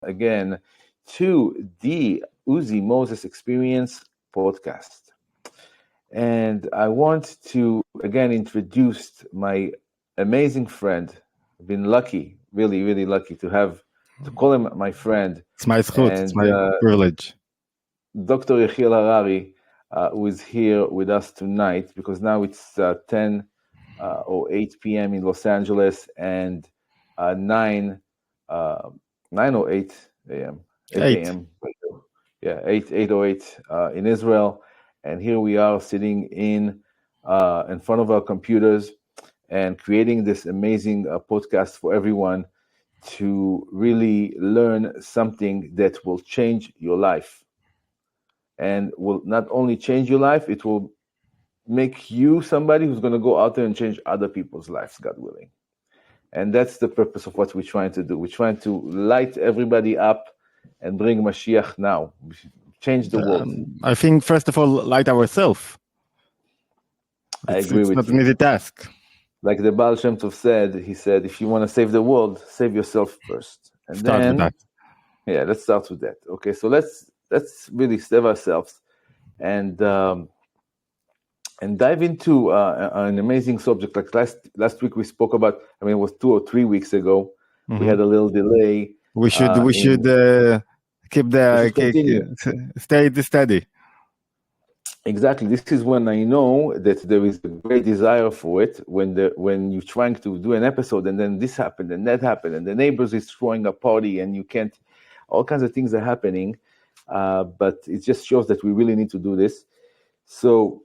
again to the Uzi Moses Experience podcast. And I want to again introduce my amazing friend. I've been lucky, really, really lucky to call him my friend. It's my zchut, it's my privilege. Dr. Yehiel Harari, who is here with us tonight, because now it's 10 or 8 p.m. in Los Angeles and 9 or 8 a.m. 8 a.m. Yeah, 8:08 in Israel. And here we are sitting in front of our computers and creating this amazing podcast for everyone to really learn something that will change your life. And will not only change your life, it will make you somebody who's going to go out there and change other people's lives, God willing. And that's the purpose of what we're trying to do. We're trying to light everybody up and bring Mashiach now. Change the world. I think, first of all, light ourselves. I agree with you. It's not an easy task. Like the Baal Shem Tov said, he said, if you want to save the world, save yourself first. And start with that. Yeah, let's start with that. Okay, so let's really save ourselves and dive into an amazing subject. Like last week we spoke about, it was 2 or 3 weeks ago. Mm-hmm. We had a little delay. We should stay steady. Exactly. This is when I know that there is a great desire for it. When you're trying to do an episode and then this happened and that happened and the neighbors is throwing a party and you can't. All kinds of things are happening, but it just shows that we really need to do this. So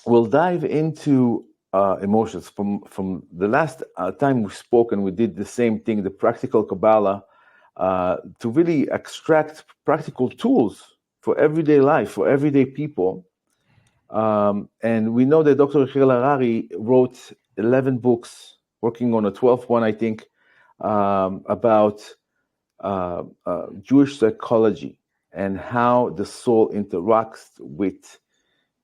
we'll dive into emotions from the last time we spoke, and we did the same thing, the practical Kabbalah. To really extract practical tools for everyday life, for everyday people. And we know that Dr. Yehiel Harari wrote 11 books, working on a 12th one, I think, about Jewish psychology and how the soul interacts with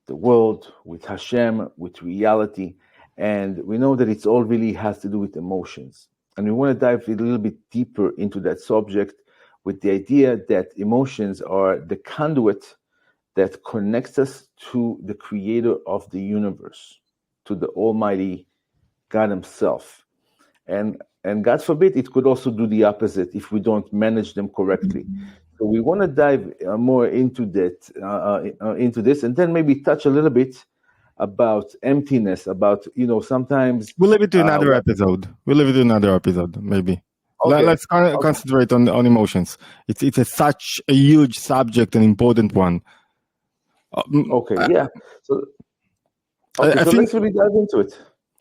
the world, with Hashem, with reality. And we know that it's all really has to do with emotions. And we want to dive a little bit deeper into that subject with the idea that emotions are the conduit that connects us to the creator of the universe, to the Almighty God himself. And God forbid, it could also do the opposite if we don't manage them correctly. So we want to dive more into that, into this, and then maybe touch a little bit about emptiness, about, sometimes... We'll leave it to another episode. Maybe. Okay. Let's concentrate on emotions. It's such a huge subject, an important one. Okay, yeah. So let's really dive into it.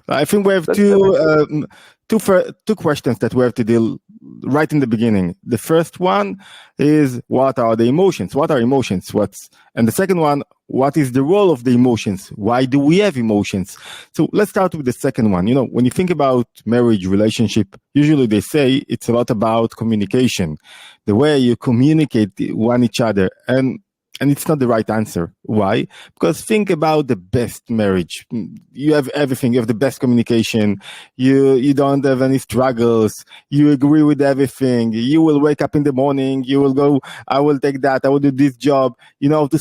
I think we have two questions that we have to deal right in the beginning. The first one is, what are the emotions? What are emotions? And the second one, what is the role of the emotions? Why do we have emotions? So let's start with the second one. When you think about marriage, relationship, usually they say it's a lot about communication, the way you communicate one each other. And it's not the right answer. Why? Because think about the best marriage. You have everything. You have the best communication. You don't have any struggles. You agree with everything. You will wake up in the morning. You will go, I will take that. I will do this job. To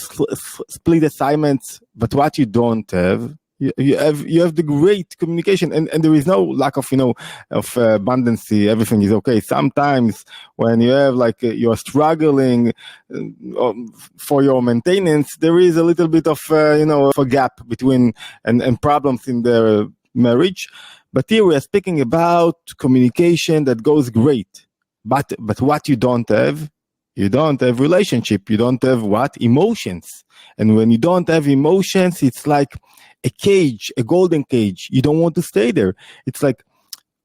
split assignments. But what you don't have, you have the great communication, and there is no lack of abundancy. Everything is okay. Sometimes when you have you're struggling for your maintenance, there is a little bit of a gap between and problems in the marriage. But here we are speaking about communication that goes great. But what you don't have relationship. You don't have what? Emotions. And when you don't have emotions, it's like a cage, a golden cage. You don't want to stay there. It's like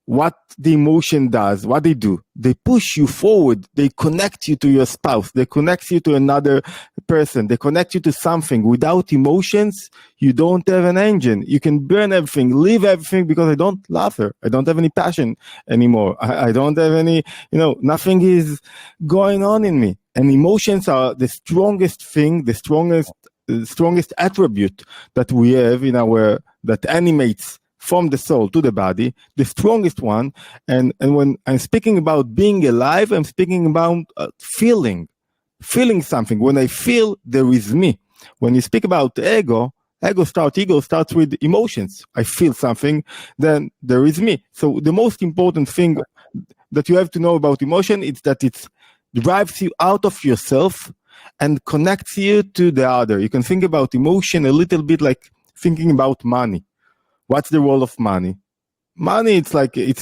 what the emotion does, what they do. They push you forward. They connect you to your spouse. They connect you to another person. They connect you to something. Without emotions, you don't have an engine. You can burn everything, leave everything because I don't love her. I don't have any passion anymore. I don't have any, nothing is going on in me. And emotions are the strongest thing, the strongest attribute that we have that animates from the soul to the body, the strongest one. And when I'm speaking about being alive, I'm speaking about feeling something. When I feel, there is me. When you speak about ego starts with emotions. I feel something, then there is me. So the most important thing that you have to know about emotion is that it drives you out of yourself and connects you to the other. You can think about emotion a little bit like thinking about money. What's the role of money? Money, it's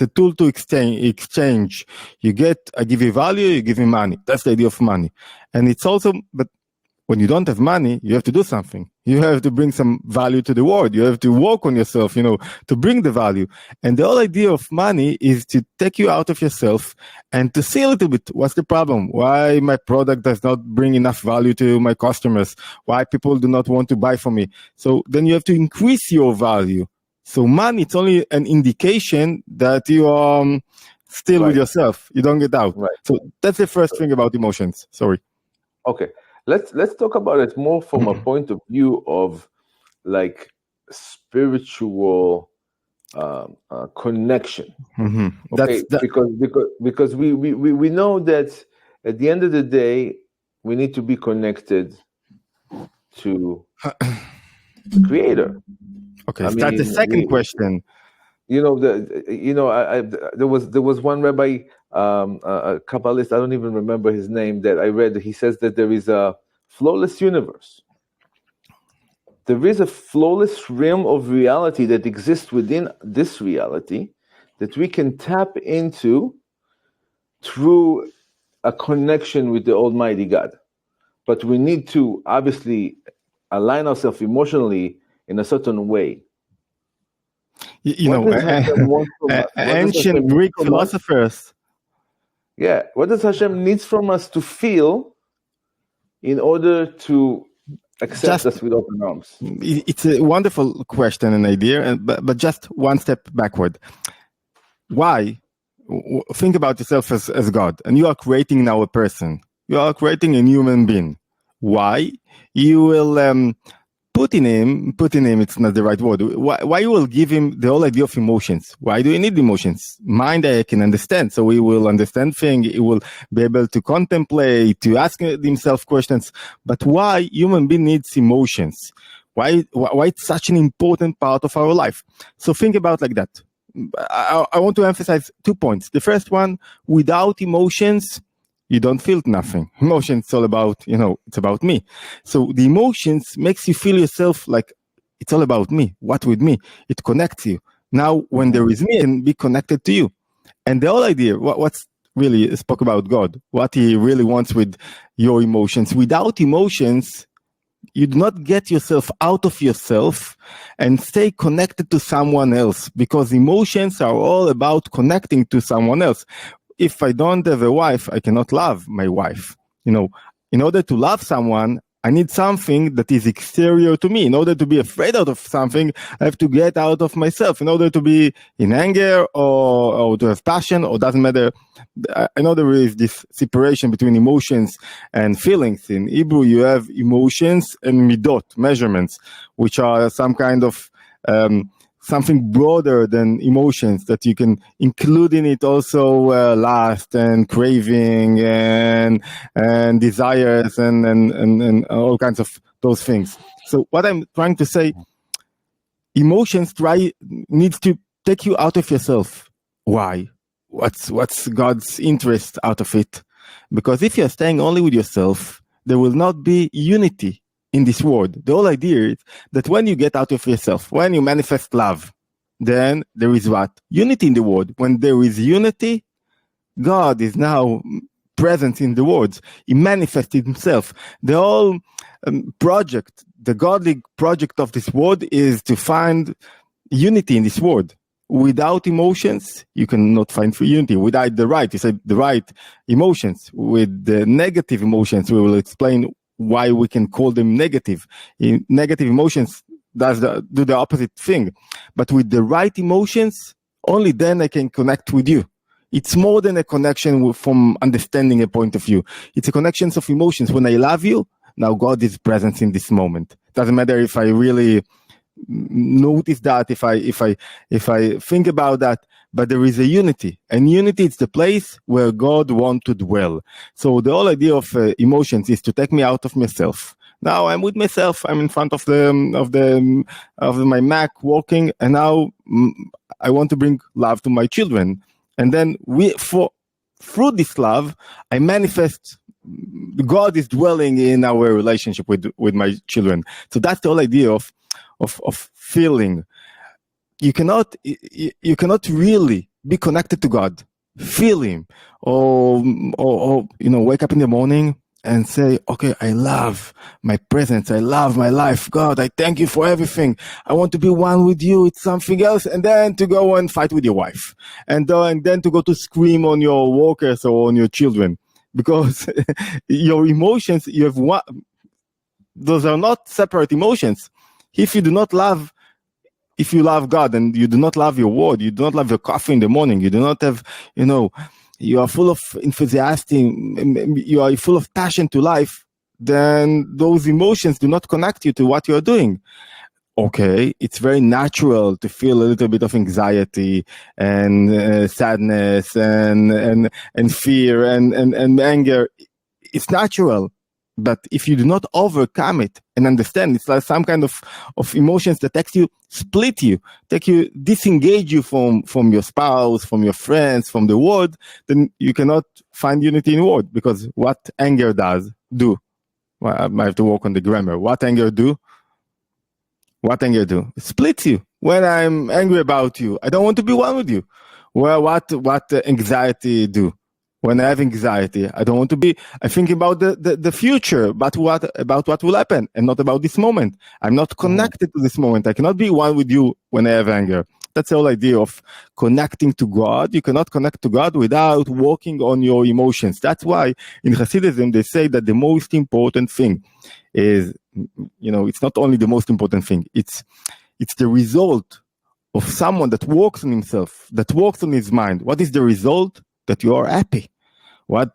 a tool to exchange. I give you value, you give me money. That's the idea of money. And it's also, but when you don't have money, you have to do something. You have to bring some value to the world. You have to work on yourself, to bring the value. And the whole idea of money is to take you out of yourself and to see a little bit, what's the problem? Why my product does not bring enough value to my customers? Why people do not want to buy from me? So then you have to increase your value. So money, it's only an indication that you are still with yourself. You don't get out. Right. So that's the first thing about emotions. Sorry. Okay. Let's talk about it more from a point of view of like spiritual connection. Okay, because we know that at the end of the day we need to be connected to the Creator. Okay, that's the second question. There was one rabbi, a Kabbalist, I don't even remember his name, that I read. He says that there is a flawless universe. There is a flawless realm of reality that exists within this reality that we can tap into through a connection with the Almighty God. But we need to obviously align ourselves emotionally in a certain way. Ancient Greek philosophers. Yeah, what does Hashem needs from us to feel in order to accept us with open arms? It's a wonderful question and idea, but just one step backward. Why? Think about yourself as God, and you are creating now a person. You are creating a human being. Why? You will put in him, it's not the right word. Why you will give him the whole idea of emotions? Why do you need emotions? Mind I can understand. So he will understand things. He will be able to contemplate, to ask himself questions. But why human being needs emotions? Why it's such an important part of our life? So think about like that. I want to emphasize 2 points. The first one, without emotions, you don't feel nothing. Emotions, it's all about, it's about me. So the emotions makes you feel yourself like it's all about me. What with me? It connects you. Now, when there is me, and be connected to you. And the whole idea, what's really spoke about God, what he really wants with your emotions. Without emotions, you do not get yourself out of yourself and stay connected to someone else, because emotions are all about connecting to someone else. If I don't have a wife, I cannot love my wife. In order to love someone, I need something that is exterior to me. In order to be afraid out of something, I have to get out of myself. In order to be in anger or to have passion, or doesn't matter. I know there is this separation between emotions and feelings. In Hebrew, you have emotions and midot, measurements, which are some kind of something broader than emotions, that you can include in it also lust and craving and desires and all kinds of those things. So what I'm trying to say, emotions needs to take you out of yourself. Why? What's God's interest out of it? Because if you're staying only with yourself, there will not be unity in this world. The whole idea is that when you get out of yourself, when you manifest love, then there is what? Unity in the world. When there is unity, God is now present in the world. He manifested himself. The whole project, the godly project of this world, is to find unity in this world. Without emotions, you cannot find unity. Without the right emotions. With the negative emotions, we will explain why we can call them negative. Negative emotions do the opposite thing. But with the right emotions, only then I can connect with you. It's more than a connection from understanding a point of view. It's a connection of emotions. When I love you, now God is present in this moment. Doesn't matter if I really notice that, if I think about that. But there is a unity, and unity is the place where God wants to dwell. So the whole idea of emotions is to take me out of myself. Now I'm with myself. I'm in front of my Mac working, and now I want to bring love to my children. And then through this love, I manifest. God is dwelling in our relationship with my children. So that's the whole idea of feeling. You cannot really be connected to God, feel Him, or wake up in the morning and say, okay, I love my presence, I love my life, God, I thank you for everything, I want to be one with you, it's something else, and then to go and fight with your wife, and then to go to scream on your workers or on your children, because your emotions, you have one, those are not separate emotions. If you love God and you do not love your word, you do not love your coffee in the morning, you do not have, you are full of enthusiasm, you are full of passion to life, then those emotions do not connect you to what you are doing. Okay, it's very natural to feel a little bit of anxiety and sadness and fear and anger. It's natural. But if you do not overcome it and understand, it's like some kind of emotions that split you, disengage you from your spouse, from your friends, from the world, then you cannot find unity in word. Because what anger do? Well, I might have to work on the grammar. What anger do? It splits you. When I'm angry about you, I don't want to be one with you. Well, what anxiety do? When I have anxiety, I don't want to be. I think about the future, but about what will happen, and not about this moment. I'm not connected to this moment. I cannot be one with you when I have anger. That's the whole idea of connecting to God. You cannot connect to God without working on your emotions. That's why in Chasidism they say that the most important thing is, it's not only the most important thing. It's the result of someone that works on himself, that works on his mind. What is the result? That you are happy. What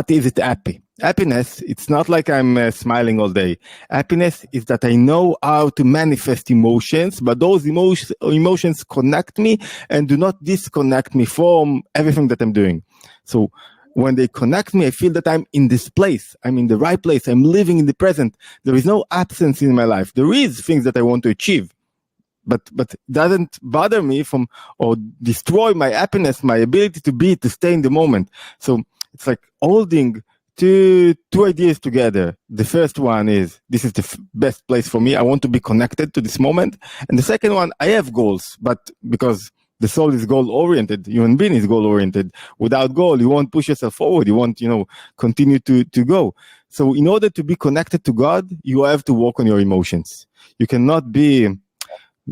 is it happy? Happiness, it's not like I'm smiling all day. Happiness is that I know how to manifest emotions, but those emotions connect me and do not disconnect me from everything that I'm doing. So when they connect me, I feel that I'm in this place. I'm in the right place. I'm living in the present. There is no absence in my life. There is things that I want to achieve. But doesn't bother me or destroy my happiness, my ability to stay in the moment. So it's like holding two ideas together. The first one is, this is the best place for me. I want to be connected to this moment. And the second one, I have goals, but because the soul is goal-oriented, human being is goal-oriented. Without goal, you won't push yourself forward. You won't, continue to go. So in order to be connected to God, you have to work on your emotions. You cannot be...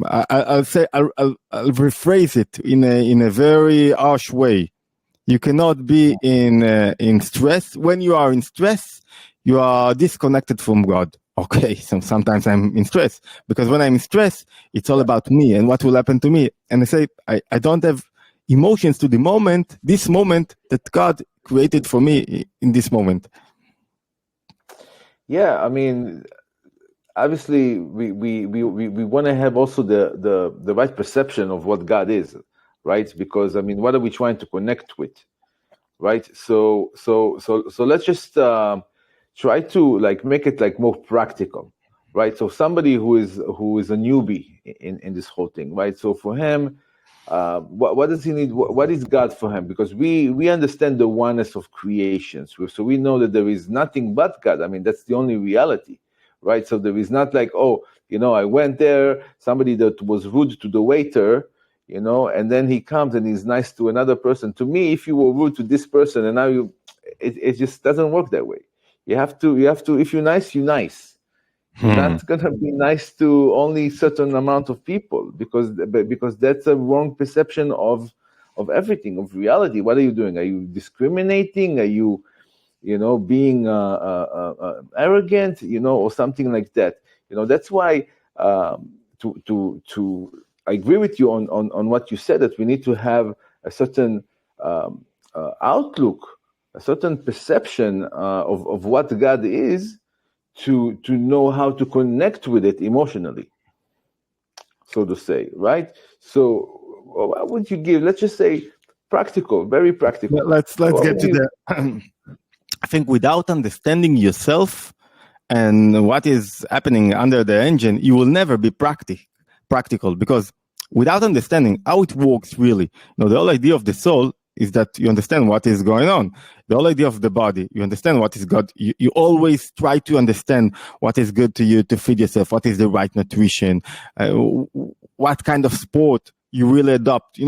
I'll rephrase it in a very harsh way. You cannot be in stress. When you are in stress, you are disconnected from God. Okay, so sometimes I'm in stress, because when I'm in stress, it's all about me and what will happen to me. And I say, I don't have emotions to this moment that God created for me in this moment. Yeah, I mean, obviously we want to have also the right perception of what God is, right? Because I mean, what are we trying to connect with, right? So let's just try to make it more practical, right? So somebody who is a newbie in this whole thing, right? So for him, what does he need? What is God for him? Because we understand the oneness of creations, so we know that there is nothing but God. I mean, that's the only reality. Right, so there is not I went there, somebody that was rude to the waiter, and then he comes and he's nice to another person. To me, if you were rude to this person and now it just doesn't work that way. You have to. If you're nice, you're nice. You're not gonna be nice to only certain amount of people because that's a wrong perception of everything, of reality. What are you doing? Are you discriminating? Are you being arrogant, or something like that. That's why to I agree with you on what you said, that we need to have a certain outlook, a certain perception of what God is, to know how to connect with it emotionally. so to say, right? So what would you give? Let's just say practical, very practical. Let's get to the. I think without understanding yourself and what is happening under the engine, you will never be practical, because without understanding how it works really, the whole idea of the soul is that you understand what is going on. The whole idea of the body, you understand what is good. You always try to understand what is good to you to feed yourself, what is the right nutrition, what kind of sport you really adopt.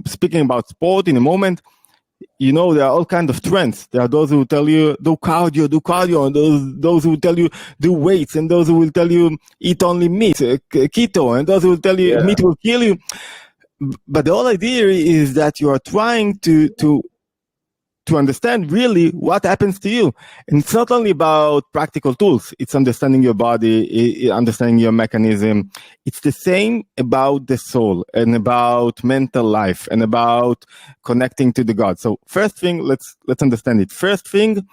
Speaking about sport in a moment, there are all kinds of trends. There are those who tell you do cardio, and those who tell you do weights, and those who will tell you eat only meat, keto, and those who will tell you meat will kill you. But the whole idea is that you are trying to understand really what happens to you. And it's not only about practical tools. It's understanding your body, understanding your mechanism. It's the same about the soul and about mental life and about connecting to the God. So first thing, let's understand it. First thing,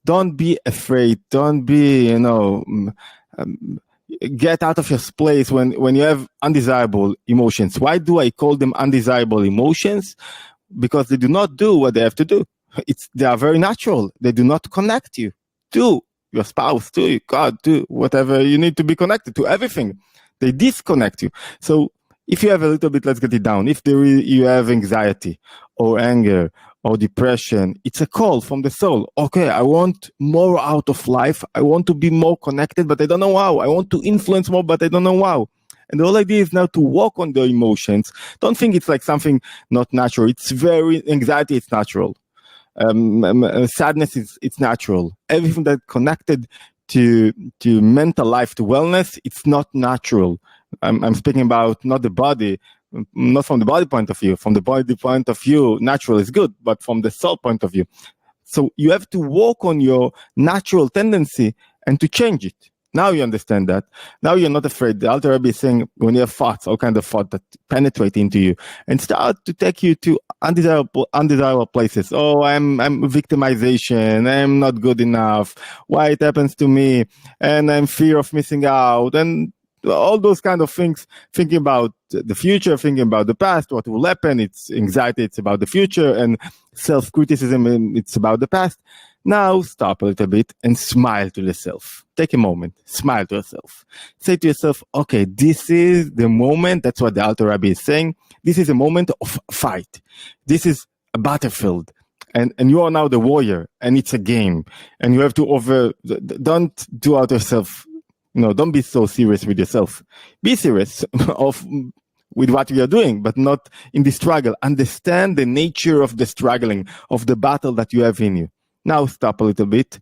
don't be afraid. Don't be, get out of your place when you have undesirable emotions. Why do I call them undesirable emotions? Because they do not do what they have to do. They are very natural. They do not connect you to your spouse, to your God, to whatever you need to be connected to, everything. They disconnect you. So if you have a little bit, let's get it down. If you have anxiety or anger or depression, it's a call from the soul. Okay, I want more out of life. I want to be more connected, but I don't know how. I want to influence more, but I don't know how. And the whole idea is now to walk on the emotions. Don't think it's like something not natural. Anxiety, it's natural. Sadness, it's natural. Everything that's connected to mental life, to wellness, it's not natural. I'm speaking about not the body, not from the body point of view. From the body point of view, natural is good, but from the soul point of view. So you have to work on your natural tendency and to change it. Now you understand that. Now you're not afraid. The Alter Rebbe is saying when you have thoughts, all kinds of thoughts that penetrate into you and start to take you to undesirable places. Oh, I'm victimization. I'm not good enough. Why it happens to me? And I'm fear of missing out. And all those kind of things, thinking about the future, thinking about the past, what will happen. It's anxiety, it's about the future, and self-criticism, it's about the past. Now stop a little bit and smile to yourself. Take a moment, smile to yourself. Say to yourself, okay, this is the moment. That's what the Alter Rebbe is saying. This is a moment of fight. This is a battlefield. And you are now the warrior, and it's a game. And you have to don't do out yourself. Don't be so serious with yourself. Be serious with what you are doing, but not in the struggle. Understand the nature of the struggling, of the battle that you have in you. Now stop a little bit,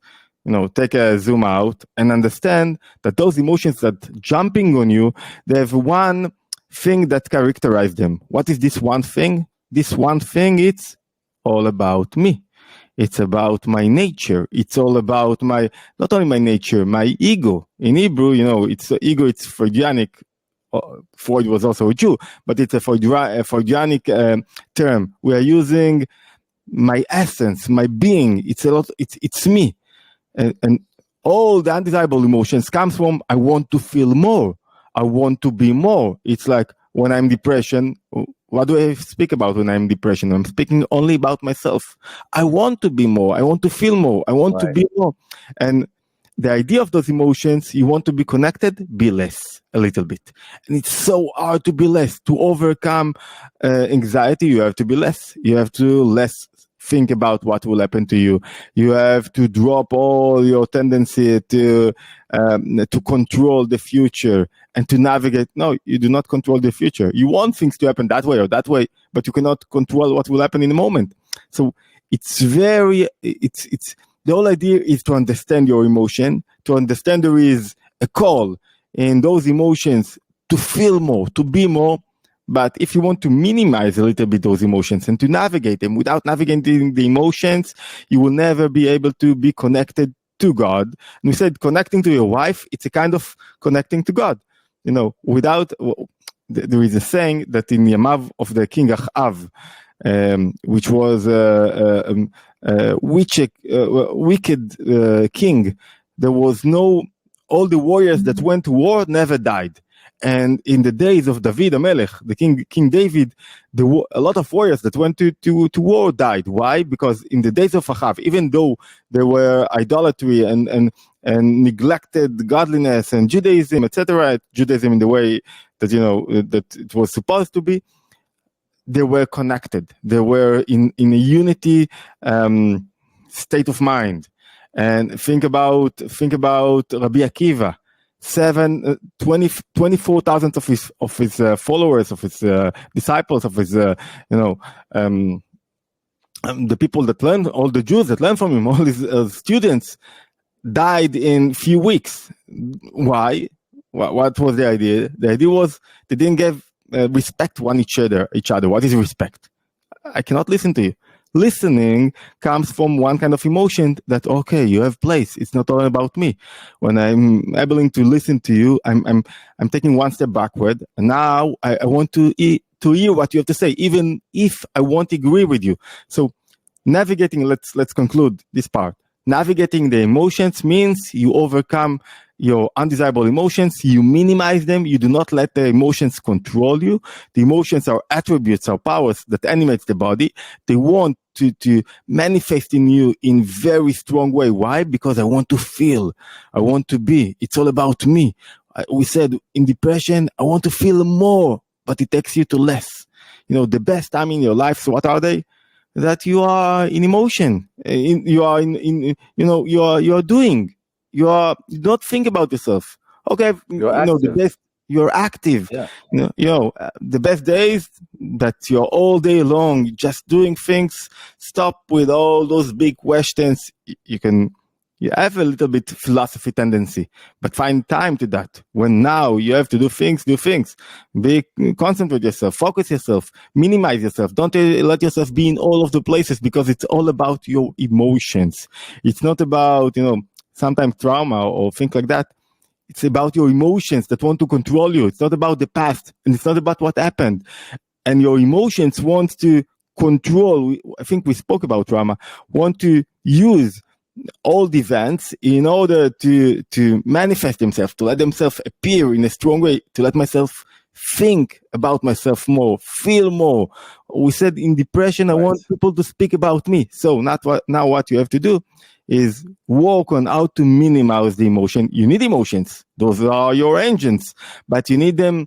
take a zoom out and understand that those emotions that jumping on you, they have one thing that characterizes them. What is this one thing? This one thing, it's all about me. It's about my nature. It's all about not only my nature, my ego. In Hebrew, it's ego, it's Freudianic. Freud was also a Jew, but it's a Freudianic term. We are using my essence, my being. It's me. And all the undesirable emotions comes from, I want to feel more. I want to be more. It's like when I'm depression, what do I speak about when I'm depression? I'm speaking only about myself. I want to be more. I want to feel more. I want to be more. And the idea of those emotions, you want to be connected, be less a little bit. And it's so hard to be less. To overcome anxiety, you have to be less. You have to less think about what will happen to you. You have to drop all your tendency to control the future and to navigate. No, you do not control the future. You want things to happen that way or that way, but you cannot control what will happen in a moment. So it's the whole idea is to understand your emotion, to understand there is a call in those emotions to feel more, to be more. But if you want to minimize a little bit those emotions and to navigate them, without navigating the emotions, you will never be able to be connected to God. And we said connecting to your wife, it's a kind of connecting to God. There is a saying that in Yamav of the king Achav, which was a wicked king, there was all the warriors that went to war never died. And in the days of David Amelech, the King David, a lot of warriors that went to war died. Why? Because in the days of Achav, even though there were idolatry and neglected godliness and Judaism, etc., Judaism in the way that, that it was supposed to be, they were connected. They were in a unity state of mind. And think about Rabbi Akiva. 24,000 of his followers, of his disciples, of his the people that learned, all the Jews that learned from him, all his students, died in few weeks. Why? What was the idea? The idea was they didn't give respect each other. What is respect? I cannot listen to you. Listening comes from one kind of emotion that, okay, you have place. It's not all about me. When I'm able to listen to you, I'm taking one step backward. And now I want to hear what you have to say, even if I won't agree with you. So navigating, let's conclude this part. Navigating the emotions means you overcome your undesirable emotions, you minimize them, you do not let the emotions control you. The emotions are attributes, are powers that animates the body. They want to manifest in you in very strong way. Why? Because I want to feel, I want to be. It's all about me. We said in depression, I want to feel more, but it takes you to less. The best time in your life, so what are they? That you are in emotion, you are doing. You don't think about yourself. Okay, the best. You're active. Yeah. The best days that you're all day long just doing things. Stop with all those big questions. You have a little bit philosophy tendency, but find time to that. When now you have to do things. Concentrate yourself, focus yourself, minimize yourself. Don't let yourself be in all of the places, because it's all about your emotions. It's not about, sometimes trauma or things like that. It's about your emotions that want to control you. It's not about the past, and it's not about what happened. And your emotions want to control. I think we spoke about trauma, want to use all the events in order to manifest themselves, to let themselves appear in a strong way, to let myself think about myself more, feel more. We said in depression, right. I want people to speak about me. So now what you have to do is work on how to minimize the emotion. You need emotions. Those are your engines, but you need them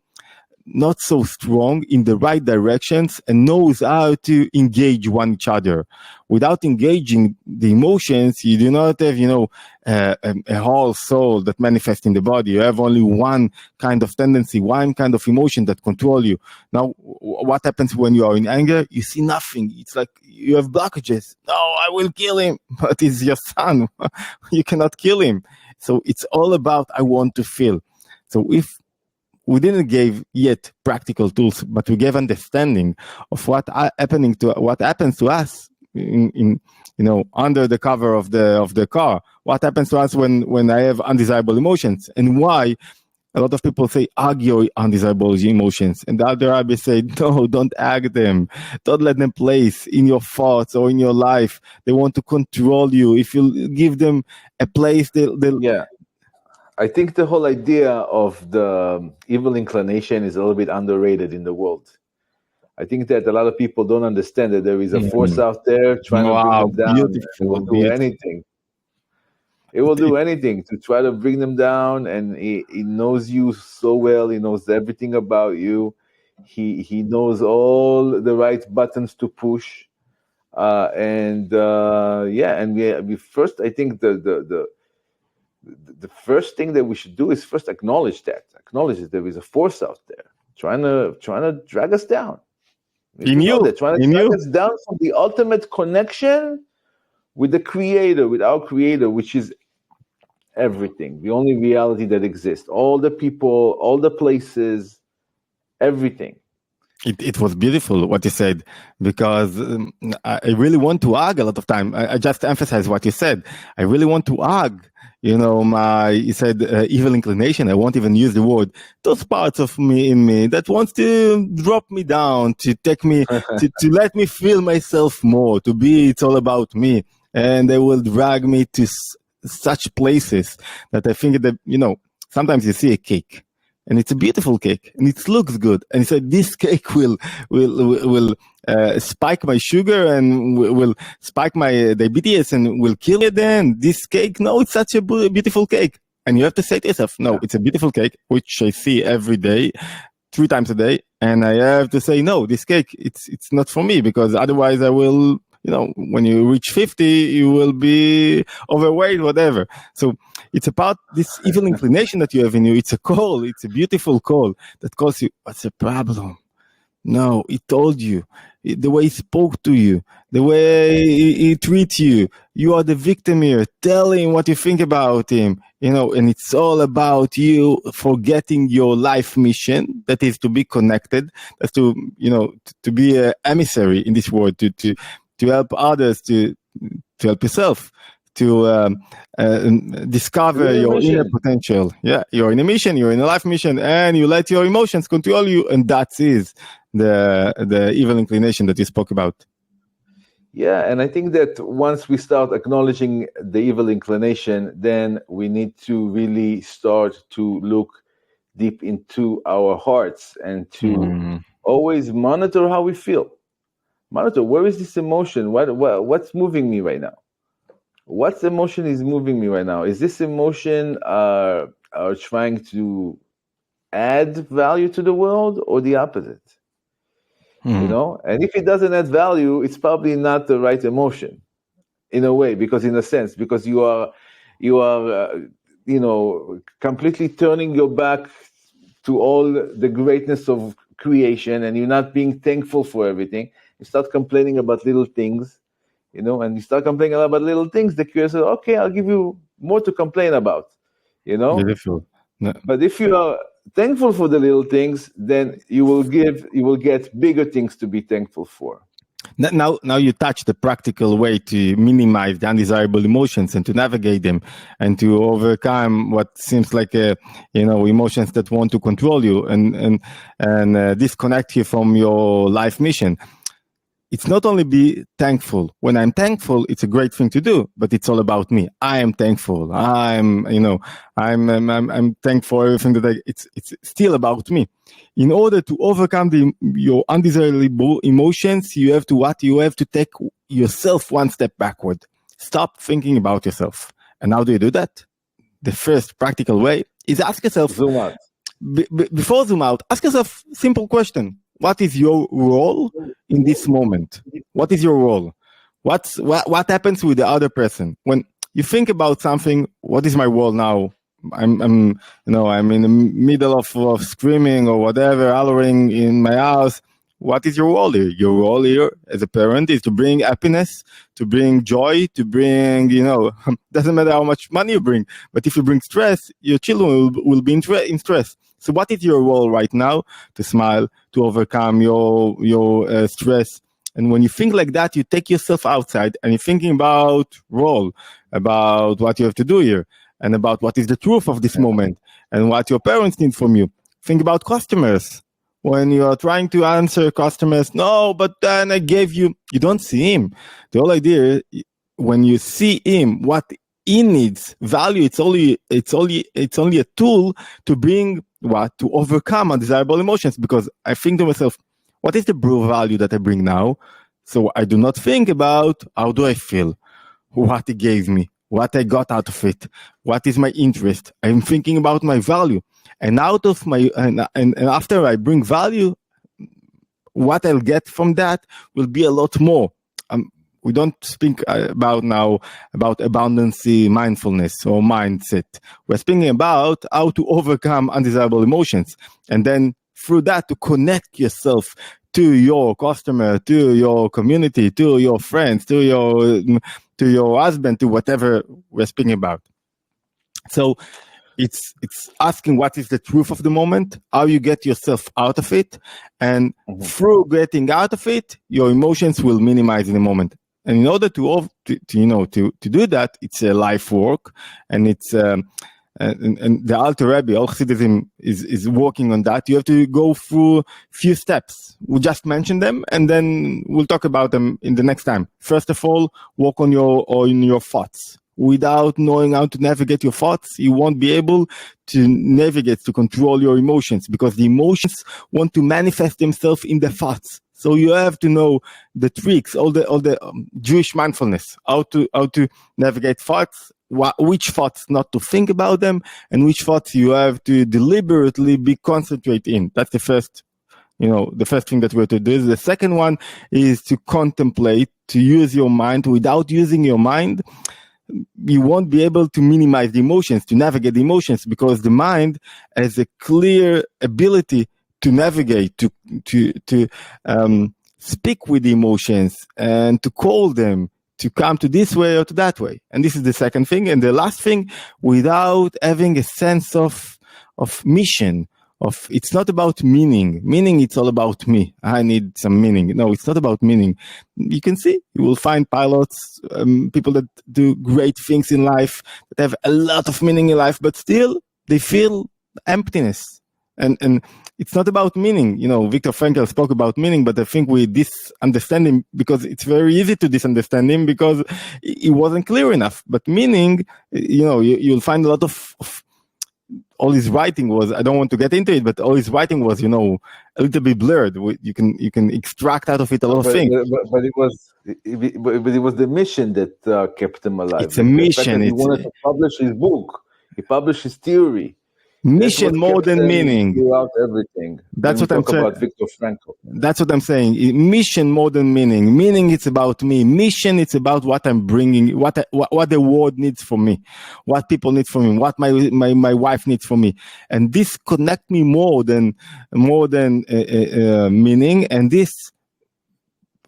not so strong, in the right directions, and knows how to engage each other. Without engaging the emotions, you do not have, a whole soul that manifests in the body. You have only one kind of tendency, one kind of emotion that control you. Now, what happens when you are in anger? You see nothing. It's like you have blockages. No, I will kill him. But it's your son. You cannot kill him. So it's all about, I want to feel. So if we didn't give yet practical tools, but we gave understanding of what happens to us in under the cover of the car. What happens to us when I have undesirable emotions, and why a lot of people say hug your undesirable emotions, and the other rabbi say no, don't hug them, don't let them place in your thoughts or in your life. They want to control you. If you give them a place, they'll yeah. I think the whole idea of the evil inclination is a little bit underrated in the world. I think that a lot of people don't understand that there is a force out there trying to bring them down. It will do anything. It will do anything to try to bring them down, and he knows you so well. He knows everything about you. He knows all the right buttons to push. And we first, I think the first thing that we should do is first acknowledge that there is a force out there trying to drag us down. Trying to drag us down from the ultimate connection with the Creator, with our Creator, which is everything, the only reality that exists. All the people, all the places, everything. It was beautiful what you said, because I really want to hug a lot of time. I just emphasize what you said. I really want to hug. You said evil inclination. I won't even use the word. Those parts of me in me that wants to drop me down, to take me, to let me feel myself more, to be, it's all about me. And they will drag me to such places that I think that, sometimes you see a cake and it's a beautiful cake, and it looks good. And he said, this cake will spike my sugar and will spike my diabetes and will kill it. Then this cake, no, it's such a beautiful cake. And you have to say to yourself, no, it's a beautiful cake, which I see every day, 3 times a day. And I have to say, no, this cake, it's not for me, because otherwise I will, when you reach 50, you will be overweight, whatever. So it's about this evil inclination that you have in you. It's a call. It's a beautiful call that calls you. What's the problem? No, he told you. The way he spoke to you, the way he treats you. You are the victim here. Tell him what you think about him. And it's all about you forgetting your life mission. That is to be connected. That's to be an emissary in this world, to help others, to help yourself, to discover your inner potential. Yeah, you're in a mission, you're in a life mission, and you let your emotions control you, and that is the evil inclination that you spoke about. Yeah, and I think that once we start acknowledging the evil inclination, then we need to really start to look deep into our hearts and to always monitor how we feel. Monitor, where is this emotion? What's moving me right now? What emotion is moving me right now? Is this emotion trying to add value to the world, or the opposite? And if it doesn't add value, it's probably not the right emotion, in a way, because you are completely turning your back to all the greatness of creation, and you're not being thankful for everything. You start complaining about little things, and you start complaining about little things. The Creator says, okay, I'll give you more to complain about, Beautiful. No. But if you are thankful for the little things, then you will get bigger things to be thankful for. Now you touch the practical way to minimize the undesirable emotions and to navigate them and to overcome what seems like emotions that want to control you and disconnect you from your life mission. It's not only be thankful. When I'm thankful, it's a great thing to do, but it's all about me. I am thankful. I'm thankful for everything that it's still about me. In order to overcome your undesirable emotions, you have to take yourself one step backward. Stop thinking about yourself. And how do you do that? The first practical way is ask yourself, zoom out. Before zoom out, ask yourself a simple question. What is your role in this moment? What is your role? What happens with the other person? When you think about something, what is my role now? I'm in the middle of screaming or whatever, hollering in my house. What is your role here? Your role here as a parent is to bring happiness, to bring joy, to bring, doesn't matter how much money you bring, but if you bring stress, your children will be in stress. So what is your role right now? To smile, to overcome your stress. And when you think like that, you take yourself outside and you're thinking about role, about what you have to do here, and about what is the truth of this moment and what your parents need from you. Think about customers. When you are trying to answer customers, no, but then I gave you don't see him. The whole idea, when you see him, what he needs, value, it's only a tool to bring to overcome undesirable emotions. Because I think to myself, what is the value that I bring now? So I do not think about how do I feel, what he gave me, what I got out of it, what is my interest. I'm thinking about my value. And out of my and after I bring value, what I'll get from that will be a lot more. We don't speak about abundance, mindfulness, or mindset. We're speaking about how to overcome undesirable emotions, and then through that to connect yourself to your customer, to your community, to your friends, to your husband, to whatever we're speaking about. So it's asking what is the truth of the moment, how you get yourself out of it, and through getting out of it, your emotions will minimize in the moment. And in order to do that, it's a life work, and it's and the Alter Rebbe, all Chasidism is working on that. You have to go through a few steps. We just mentioned them, and then we'll talk about them in the next time. First of all, work on your thoughts. without knowing how to navigate your thoughts, you won't be able to navigate, to control your emotions, because the emotions want to manifest themselves in the thoughts. So you have to know the tricks, all the Jewish mindfulness, how to navigate thoughts, which thoughts not to think about them, and which thoughts you have to deliberately be concentrate in. That's the first, the first thing that we have to do. The second one is to contemplate, to use your mind. Without using your mind, you won't be able to minimize the emotions, to navigate the emotions, because the mind has a clear ability to navigate, to speak with the emotions and to call them to come to this way or to that way. And this is the second thing. And the last thing, without having a sense of mission, it's not about meaning. Meaning, it's all about me. I need some meaning. No, it's not about meaning. You can see, you will find pilots, people that do great things in life, that have a lot of meaning in life, but still they feel emptiness. And it's not about meaning. Viktor Frankl spoke about meaning, but I think we misunderstand him, because it's very easy to misunderstand him because he wasn't clear enough. But meaning, you'll find a lot of all his writing was, I don't want to get into it, but all his writing was, a little bit blurred. You can extract out of it a lot of things. But it was the mission that kept him alive. It's a mission. He wanted to publish his book. He published his theory. Mission more than meaning. Throughout everything. That's what I'm saying. About Viktor Frankl. That's what I'm saying. Mission more than meaning. Meaning, it's about me. Mission, it's about what I'm bringing, what the world needs from me, what people need from me, what my wife needs from me, and this connect me more than meaning. And this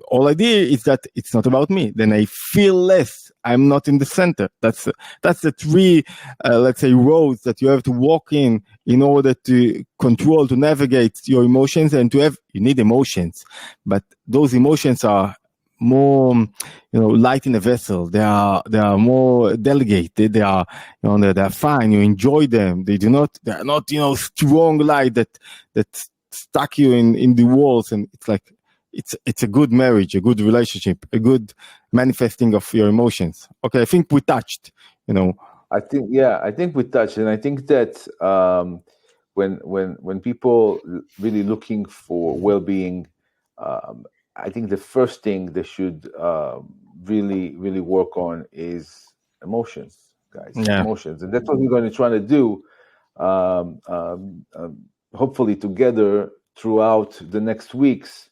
whole idea is that it's not about me. Then I feel less. I'm not in the center. That's the three, let's say, roads that you have to walk in order to control, to navigate your emotions, and you need emotions, but those emotions are more, light in a vessel. They are more delicate. They are, they're fine. You enjoy them. They are not, strong light that stuck you in the walls. And it's like, it's a good marriage, a good relationship, a good manifesting of your emotions. Okay, I think we touched, I think we touched, and I think that when people really looking for well-being, I think the first thing they should really, really work on is emotions, guys. Yeah. Emotions, and that's what we're going to try to do, hopefully together throughout the next weeks.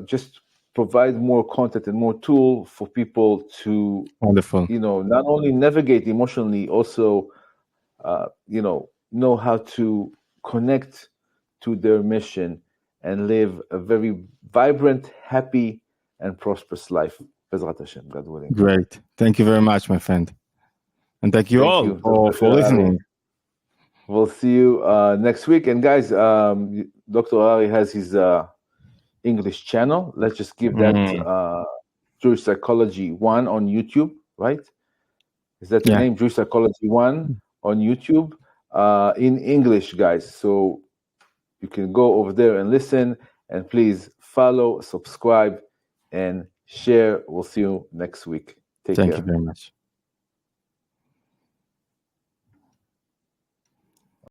Just provide more content and more tool for people to, wonderful, not only navigate emotionally, also, know how to connect to their mission and live a very vibrant, happy, and prosperous life. Bezrat Hashem, God willing. Great. Thank you very much, my friend. And thank you all for listening. We'll see you next week. And guys, Dr. Harari has his English channel. Let's just give that Jewish Psychology 1 on YouTube, right? Is that the name? Jewish Psychology 1 on YouTube in English, guys. So you can go over there and listen, and please follow, subscribe, and share. We'll see you next week. Take care. Thank you very much.